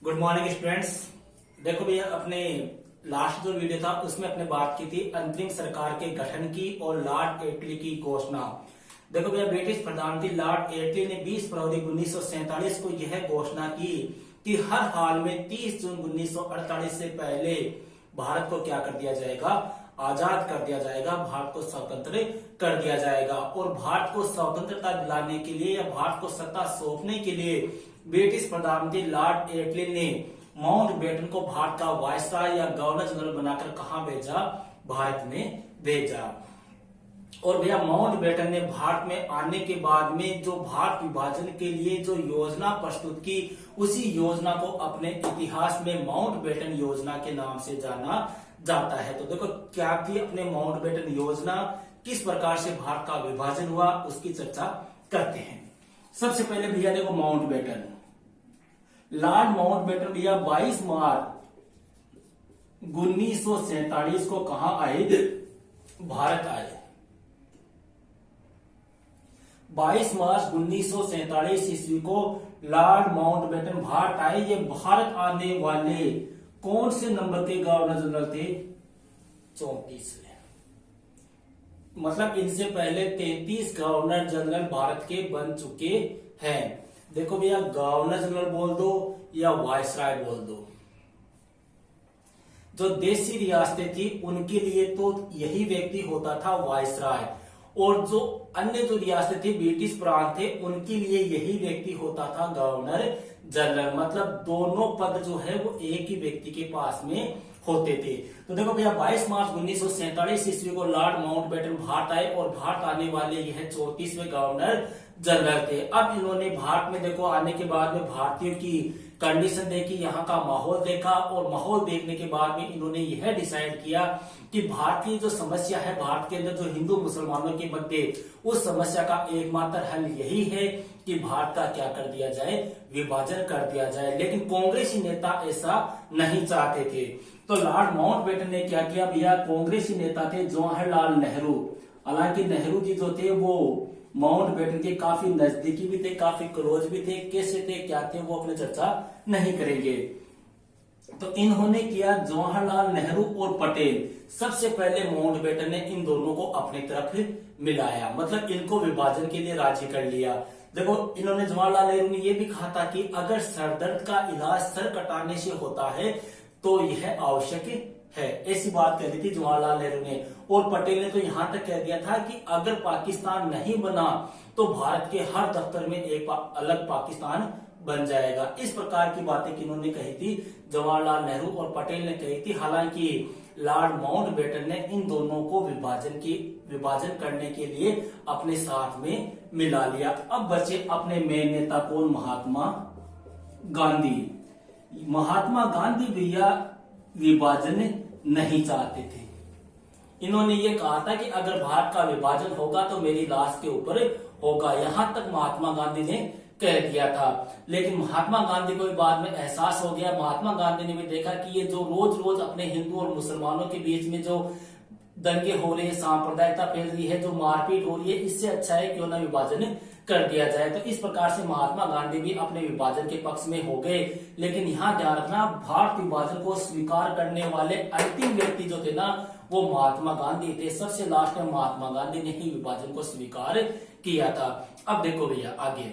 Good morning students. देखो भैया, अपने लास्ट जो वीडियो था उसमें अपने बात की थी अंतरिम सरकार के गठन की और लॉर्ड एटली की घोषणा। देखो भैया, ब्रिटिश प्रधानमंत्री लॉर्ड एटली ने 20 फरवरी 1947 को यह घोषणा की कि हर हाल में 30 जून 1948 से पहले भारत को क्या कर दिया जाएगा, आजाद कर दिया जाएगा, भारत को स्वतंत्र कर दिया जाएगा। और भारत को स्वतंत्रता दिलाने के लिए या भारत को सत्ता सौंपने के लिए ब्रिटिश प्रधानमंत्री लॉर्ड एटली ने माउंटबेटन को भारत का वायसराय या गवर्नर जनरल बनाकर कहां भेजा, भारत में भेजा। और भैया, माउंटबेटन ने भारत में आने के बाद में जो भारत विभाजन के लिए जो योजना प्रस्तुत की, उसी योजना को अपने इतिहास में माउंटबेटन योजना के नाम से जाना जाता है। तो देखो क्या थी अपने माउंटबेटन योजना, किस प्रकार से भारत का विभाजन हुआ, उसकी चर्चा करते हैं। सबसे पहले भैया देखो, माउंटबेटन, लॉर्ड माउंटबेटन भैया 22 मार्च 1947 को कहां आए, भारत आए। 22 मार्च 1947 ईस्वी को लॉर्ड माउंटबेटन भारत आए। ये भारत आने वाले कौन से नंबर के गवर्नर जनरल थे, 34। मतलब इनसे पहले 33 गवर्नर जनरल भारत के बन चुके हैं। देखो भैया, गवर्नर जनरल बोल दो या वायसराय बोल दो, जो देशी रियासतें थी उनके लिए तो यही व्यक्ति होता था वायसराय, और जो अन्य जो रियासतें थी, ब्रिटिश प्रांत थे, उनके लिए यही व्यक्ति होता था गवर्नर जनरल। मतलब दोनों पद जो है वो एक ही व्यक्ति के पास में होते थे। तो देखो भैया, 22 मार्च 1947 ईस्वी को लॉर्ड माउंटबेटन भारत आए और भारत आने वाले यह 34वें गवर्नर जनरल थे। अब इन्होंने भारत में देखो आने के बाद में भारतीयों की कंडीशन देखी, यहाँ का माहौल देखा, और माहौल देखने के बाद में इन्होंने यह डिसाइड किया कि भारत की जो समस्या है, भारत के अंदर जो हिंदू मुसलमानों के मध्य, उस समस्या का एकमात्र हल यही है कि भारत का क्या कर दिया जाए, विभाजन कर दिया जाए। लेकिन कांग्रेसी नेता ऐसा नहीं चाहते थे। तो लॉर्ड माउंटबेटन ने क्या किया भैया, कांग्रेसी नेता थे जवाहरलाल नेहरू। हालांकि नेहरू जी जो थे वो माउंटबेटन के काफी नजदीकी भी थे, काफी क्लोज भी थे। कैसे थे, क्या थे, वो अपने चर्चा नहीं करेंगे। तो इन्होंने किया, जवाहरलाल नेहरू और पटेल, सबसे पहले माउंटबेटन ने इन दोनों को अपनी तरफ मिलाया, मतलब इनको विभाजन के लिए राजी कर लिया। देखो, इन्होंने जवाहरलाल नेहरू ने यह भी कहा था कि अगर सरदर्द का इलाज सर कटाने से होता है तो यह आवश्यक है, ऐसी बात कह दी थी जवाहरलाल नेहरू ने। और पटेल ने तो यहां तक कह दिया था कि अगर पाकिस्तान नहीं बना तो भारत के हर दफ्तर में एक अलग पाकिस्तान बन जाएगा। इस प्रकार की बातें किन्होंने कही थी, जवाहरलाल नेहरू और पटेल ने कही थी। हालांकि लॉर्ड माउंटबेटन ने इन दोनों को विभाजन करने के लिए अपने साथ में मिला लिया। अब बचे अपने मेन नेता कौन, महात्मा गांधी। महात्मा गांधी भैया विभाजन नहीं चाहते थे। इन्होंने ये कहा था कि अगर भारत का विभाजन होगा तो मेरी लाश के ऊपर होगा, यहां तक महात्मा गांधी ने कह दिया था। लेकिन महात्मा गांधी को बाद में एहसास हो गया, महात्मा गांधी ने भी देखा कि ये जो रोज रोज अपने हिंदू और मुसलमानों के बीच में जो दंगे हो रहे हैं, सांप्रदायिकता फैल रही है, जो मारपीट हो रही है, इससे अच्छा है क्यों ना विभाजन कर दिया जाए। तो इस प्रकार से महात्मा गांधी भी अपने विभाजन के पक्ष में हो गए। लेकिन यहाँ ध्यान रखना, भारत विभाजन को स्वीकार करने वाले अंतिम व्यक्ति जो थे ना, वो महात्मा गांधी थे। सबसे लास्ट में महात्मा गांधी ने ही विभाजन को स्वीकार किया था। अब देखो भैया आगे,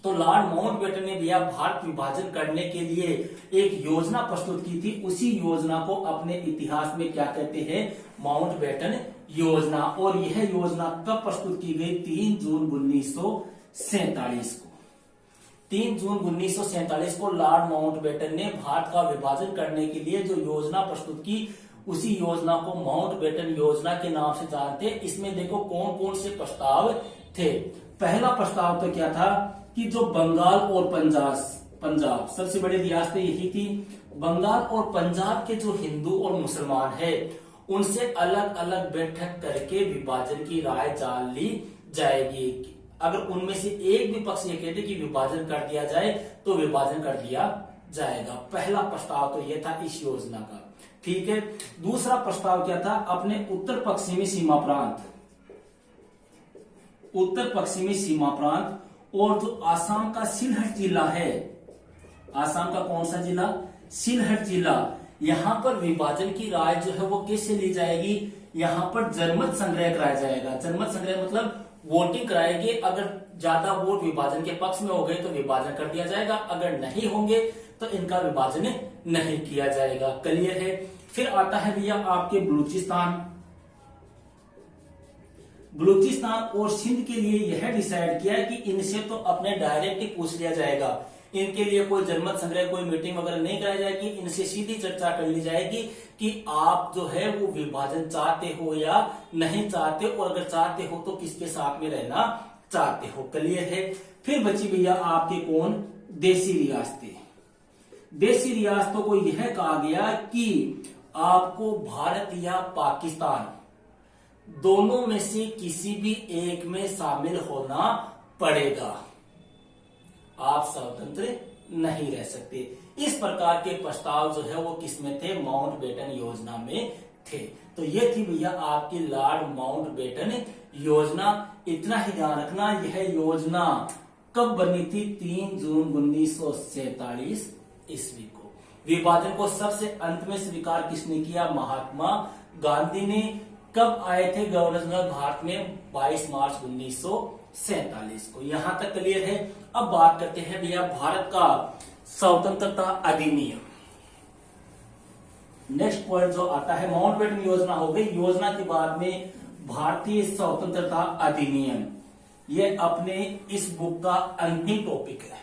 तो लॉर्ड माउंटबेटन ने भैया भारत विभाजन करने के लिए एक योजना प्रस्तुत की थी। उसी योजना को अपने इतिहास में क्या कहते हैं, माउंटबेटन योजना। और यह योजना कब प्रस्तुत की गई, 3 जून 1947 को। 3 जून 1947 को लॉर्ड माउंटबेटन ने भारत का विभाजन करने के लिए जो योजना प्रस्तुत की, उसी योजना को माउंटबेटन योजना के नाम से जानते। इसमें देखो कौन कौन से प्रस्ताव थे। पहला प्रस्ताव तो क्या था कि जो बंगाल और पंजाब सबसे बड़ी रियासतें यही थी। बंगाल और पंजाब के जो हिंदू और मुसलमान है, उनसे अलग अलग बैठक करके विभाजन की राय जान ली जाएगी। अगर उनमें से एक भी पक्ष ये कहते कि विभाजन कर दिया जाए तो विभाजन कर दिया जाएगा। पहला प्रस्ताव तो यह था इस योजना का, ठीक है। दूसरा प्रस्ताव क्या था, अपने उत्तर पश्चिमी सीमा प्रांत और जो आसाम का सिलहट जिला है, आसाम का कौन सा जिला? सिलहट जिला। यहाँ पर विभाजन की राय जो है वो कैसे ली जाएगी? यहाँ पर जनमत संग्रह कराया जाएगा। जनमत संग्रह मतलब वोटिंग कराएंगे, अगर ज्यादा वोट विभाजन के पक्ष में हो गए तो विभाजन कर दिया जाएगा, अगर नहीं होंगे तो इनका विभाजन नहीं किया जाएगा। क्लियर है? फिर आता है भैया आपके बलूचिस्तान। बलूचिस्तान और सिंध के लिए यह डिसाइड किया कि इनसे तो अपने डायरेक्ट ही पूछ लिया जाएगा, इनके लिए कोई जनमत संग्रह कोई मीटिंग वगैरह नहीं कराई जाएगी, इनसे सीधी चर्चा कर ली जाएगी कि आप जो है वो विभाजन चाहते हो या नहीं चाहते, और अगर चाहते हो तो किसके साथ में रहना चाहते हो। क्लियर है? फिर बची भैया आपके कौन? देसी रियासतें। देसी रियासतों को यह कहा गया कि आपको भारत या पाकिस्तान दोनों में से किसी भी एक में शामिल होना पड़ेगा, आप स्वतंत्र नहीं रह सकते। इस प्रकार के प्रस्ताव जो है वो किसमें थे? माउंटबेटन योजना में थे। तो ये थी भैया आपकी लॉर्ड माउंटबेटन योजना। इतना ही ध्यान रखना, यह योजना कब बनी थी? 3 जून 1947 ईस्वी को। विभाजन को सबसे अंत में स्वीकार किसने किया? महात्मा गांधी ने। कब आए थे गवर्नर जनरल भारत में? 22 मार्च 1947 को। यहां तक क्लियर है? अब बात करते हैं भैया भारत का स्वतंत्रता अधिनियम। नेक्स्ट पॉइंट जो आता है, माउंटबेटन योजना हो गई, योजना के बाद में भारतीय स्वतंत्रता अधिनियम। ये अपने इस बुक का अंतिम टॉपिक है,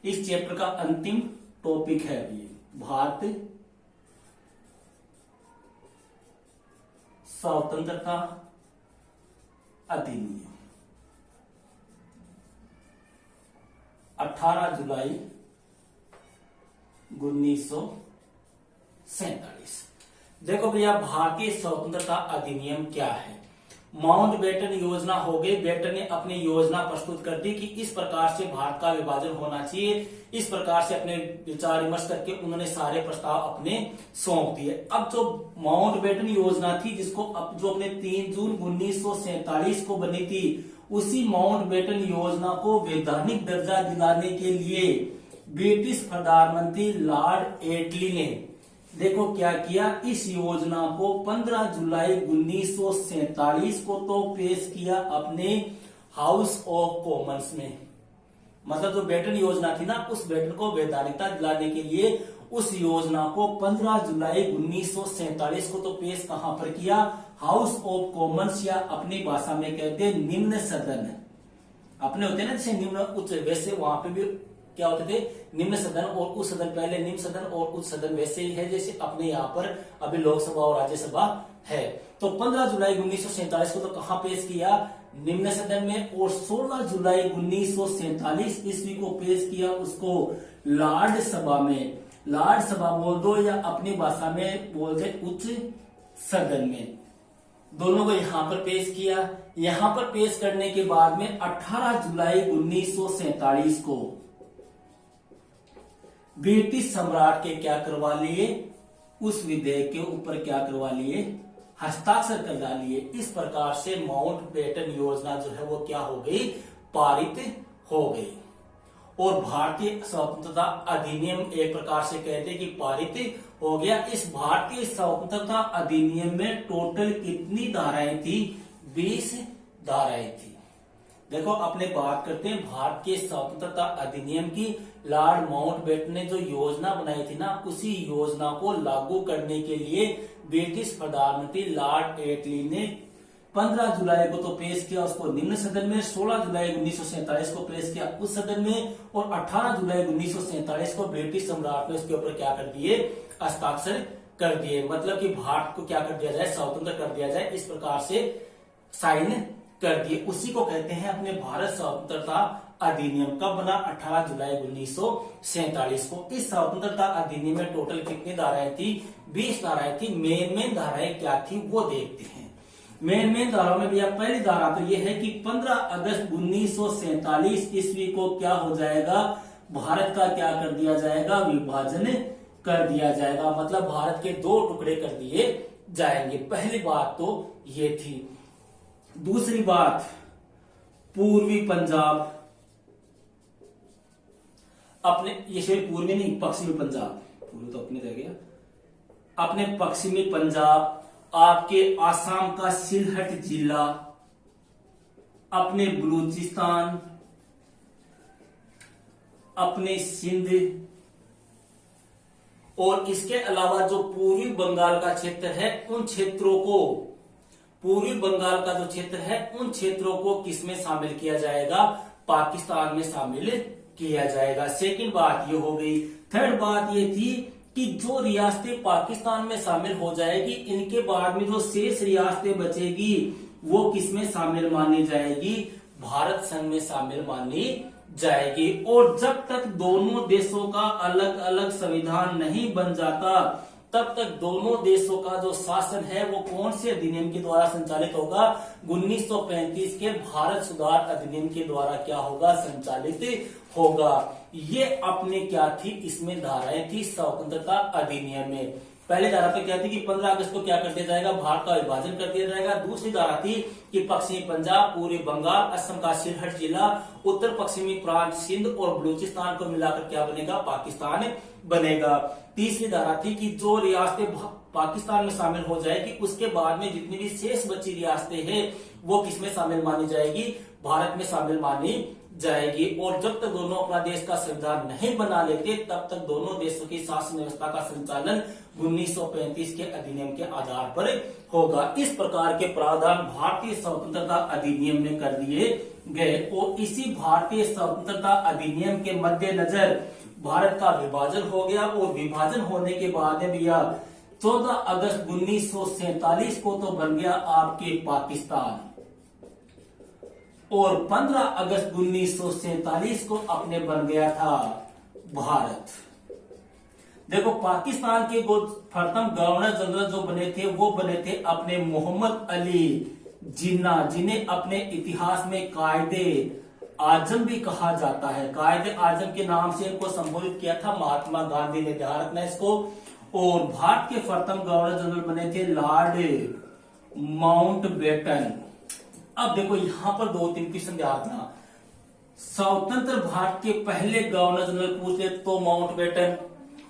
इस चैप्टर का अंतिम टॉपिक है ये, भारत स्वतंत्रता अधिनियम। 18 जुलाई 1947। देखो भैया भारतीय स्वतंत्रता अधिनियम क्या है? माउंटबेटन योजना हो गई। बेटन ने अपनी योजना प्रस्तुत कर दी कि इस प्रकार से भारत का विभाजन होना चाहिए। इस प्रकार से अपने विचार विमर्श करके उन्होंने सारे प्रस्ताव अपने सौंप दिए। अब जो माउंटबेटन योजना थी, जिसको जो अपने 3 जून 1947 को बनी थी, उसी माउंटबेटन योजना को वैधानिक दर्जा दिलाने के लिए ब्रिटिश प्रधानमंत्री लॉर्ड एटली ने देखो क्या किया, इस योजना को 15 जुलाई 1947 को तो पेश किया अपने हाउस ऑफ कॉमन्स में। मतलब जो बेटन योजना थी ना, उस बेटन को वैधानिकता दिलाने के लिए उस योजना को 15 जुलाई 1947 को तो पेश कहां पर किया? हाउस ऑफ कॉमन्स, या अपनी भाषा में कहते हैं निम्न सदन। अपने होते हैं ना जैसे निम्न उच्च, वैसे वहां पे भी क्या होते थे? निम्न सदन और उच्च सदन। पहले निम्न सदन और उच्च सदन वैसे ही है जैसे अपने यहाँ पर अभी लोकसभा और राज्यसभा है। तो 15 जुलाई 1947 को तो कहां पेश किया? निम्न सदन में। और 16 जुलाई 1947 ईस्वी को पेश किया उसको लॉर्ड सभा में। लॉर्ड सभा बोल दो या अपनी भाषा में बोल दे उच्च सदन में, दोनों को यहां पर पेश किया। यहां पर पेश करने के बाद में 18 जुलाई 1947 को ब्रिटिश सम्राट के क्या करवा लिए? उस विधेयक के ऊपर क्या करवा लिए? हस्ताक्षर करवा लिए। इस प्रकार से माउंटबेटन योजना जो है वो क्या हो गई? पारित हो गई। और भारतीय स्वतंत्रता अधिनियम एक प्रकार से कहते हैं कि पारित हो गया। इस भारतीय स्वतंत्रता अधिनियम में टोटल कितनी धाराएं थी? 20 धाराएं थी। देखो अपने बात करते हैं भारतीय स्वतंत्रता अधिनियम की। लॉर्ड माउंटबेटन ने जो योजना बनाई थी ना, उसी योजना को लागू करने के लिए ब्रिटिश प्रधानमंत्री लॉर्ड एटली ने 15 जुलाई को तो पेश किया उसको निम्न सदन में, 16 जुलाई 1947 को पेश किया उस सदन में, और 18 जुलाई 1947 को ब्रिटिश सम्राट ने उसके ऊपर क्या कर दिए? हस्ताक्षर कर दिए। मतलब कि भारत को क्या कर दिया जाए? स्वतंत्र कर दिया जाए। इस प्रकार से साइन कर दिए। उसी को कहते हैं अपने भारत स्वतंत्रता अधिनियम। कब बना? 18 जुलाई 1947 को। इस स्वतंत्रता अधिनियम में टोटल कितनी धाराएं थी? 20 धाराएं थी। मेन धाराएं क्या थी वो देखते हैं। मेन धाराओं में भैया पहली धारा तो यह है कि 15 अगस्त 1947 ईस्वी को क्या हो जाएगा? भारत का क्या कर दिया जाएगा? विभाजन कर दिया जाएगा। मतलब भारत के 2 टुकड़े कर दिए जाएंगे। पहली बात तो ये थी। दूसरी बात, पूर्वी पंजाब अपने ये सिर्फ पूर्वी नहीं, पश्चिमी पंजाब, पूर्वी तो अपने रह गया, अपने पश्चिमी पंजाब, आपके आसाम का सिलहट जिला, अपने बलूचिस्तान, अपने सिंध, और इसके अलावा जो पूर्वी बंगाल का क्षेत्र है उन क्षेत्रों को, पूर्वी बंगाल का जो क्षेत्र है उन क्षेत्रों को किसमें शामिल किया जाएगा, पाकिस्तान में शामिल किया जाएगा। सेकंड बात ये हो गई। थर्ड बात ये थी कि जो रियासतें पाकिस्तान में शामिल हो जाएगी, इनके बाद में जो शेष रियासतें बचेगी वो किसमें शामिल मानी जाएगी, भारत संघ में शामिल मानी जाएगी। और जब तक दोनों देशों का अलग अलग संविधान नहीं बन जाता, तब तक दोनों देशों का जो शासन है वो कौन से अधिनियम के द्वारा संचालित होगा, 1935 के भारत सुधार अधिनियम के द्वारा क्या होगा, संचालित होगा। ये अपने क्या थी, इसमें धाराएं थी स्वतंत्रता अधिनियम में। पहली धारा पे क्या थी कि 15 अगस्त को क्या कर दिया जाएगा, भारत का विभाजन कर दिया जाएगा। दूसरी धारा थी कि पश्चिमी पंजाब, पूर्वी बंगाल, असम का सिलहट जिला, उत्तर पश्चिमी प्रांत सिंध और बलूचिस्तान को मिलाकर क्या बनेगा, पाकिस्तान बनेगा। तीसरी धारा थी कि जो रियासतें पाकिस्तान में शामिल हो जाएगी, उसके बाद में जितनी भी शेष बची रियासतें हैं वो किसमें शामिल मानी जाएगी, भारत में शामिल मानी जाएगी। और जब तक दोनों अपना देश का संविधान नहीं बना लेते, तब तक दोनों देशों की शासन व्यवस्था का संचालन 1935 के अधिनियम के आधार पर होगा। इस प्रकार के प्रावधान भारतीय स्वतंत्रता अधिनियम में कर दिए गए। और इसी भारतीय स्वतंत्रता अधिनियम के मद्देनजर भारत का विभाजन हो गया। और विभाजन होने के बाद में भैया 14 अगस्त 1947 को तो बन गया आपके पाकिस्तान, और 15 अगस्त 1947 को अपने बन गया था भारत। देखो, पाकिस्तान के प्रथम गवर्नर जनरल जो बने थे वो बने थे अपने मोहम्मद अली जिन्ना, जिन्हें अपने इतिहास में कायदे आजम भी कहा जाता है। कायदे आजम के नाम से इनको संबोधित किया था महात्मा गांधी ने, ध्यान रखना इसको। और भारत के प्रथम गवर्नर जनरल बने थे लॉर्ड माउंटबेटन। अब देखो यहां पर 2-3 क्वेश्चन ध्यान रखना। स्वतंत्र भारत के पहले गवर्नर जनरल पूछे तो माउंटबेटन,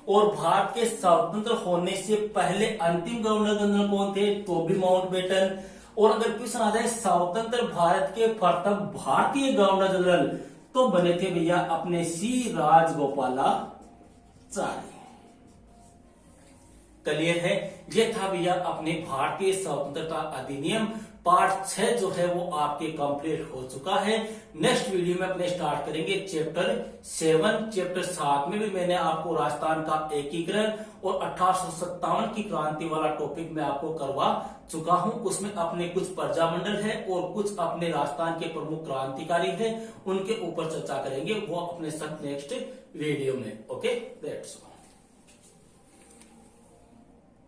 और भारत के स्वतंत्र होने से पहले अंतिम गवर्नर जनरल कौन थे, तो भी माउंटबेटन। और अगर क्वेश्चन आ जाए स्वतंत्र भारत के प्रथम भारतीय गवर्नर जनरल, तो बने थे भैया अपने सी राजगोपालाचारी। क्लियर है? ये था भैया अपने भारतीय स्वतंत्रता अधिनियम। पार्ट 6 जो है वो आपके कंप्लीट हो चुका है। नेक्स्ट वीडियो में अपने स्टार्ट करेंगे चैप्टर 7। चैप्टर 7 में भी मैंने आपको राजस्थान का एकीकरण और 1857 की क्रांति वाला टॉपिक मैं आपको करवा चुका हूं। उसमें अपने कुछ प्रजामंडल है और कुछ अपने राजस्थान के प्रमुख क्रांतिकारी है, उनके ऊपर चर्चा करेंगे। वो अपने साथ नेक्स्ट वीडियो में। Okay, that's all.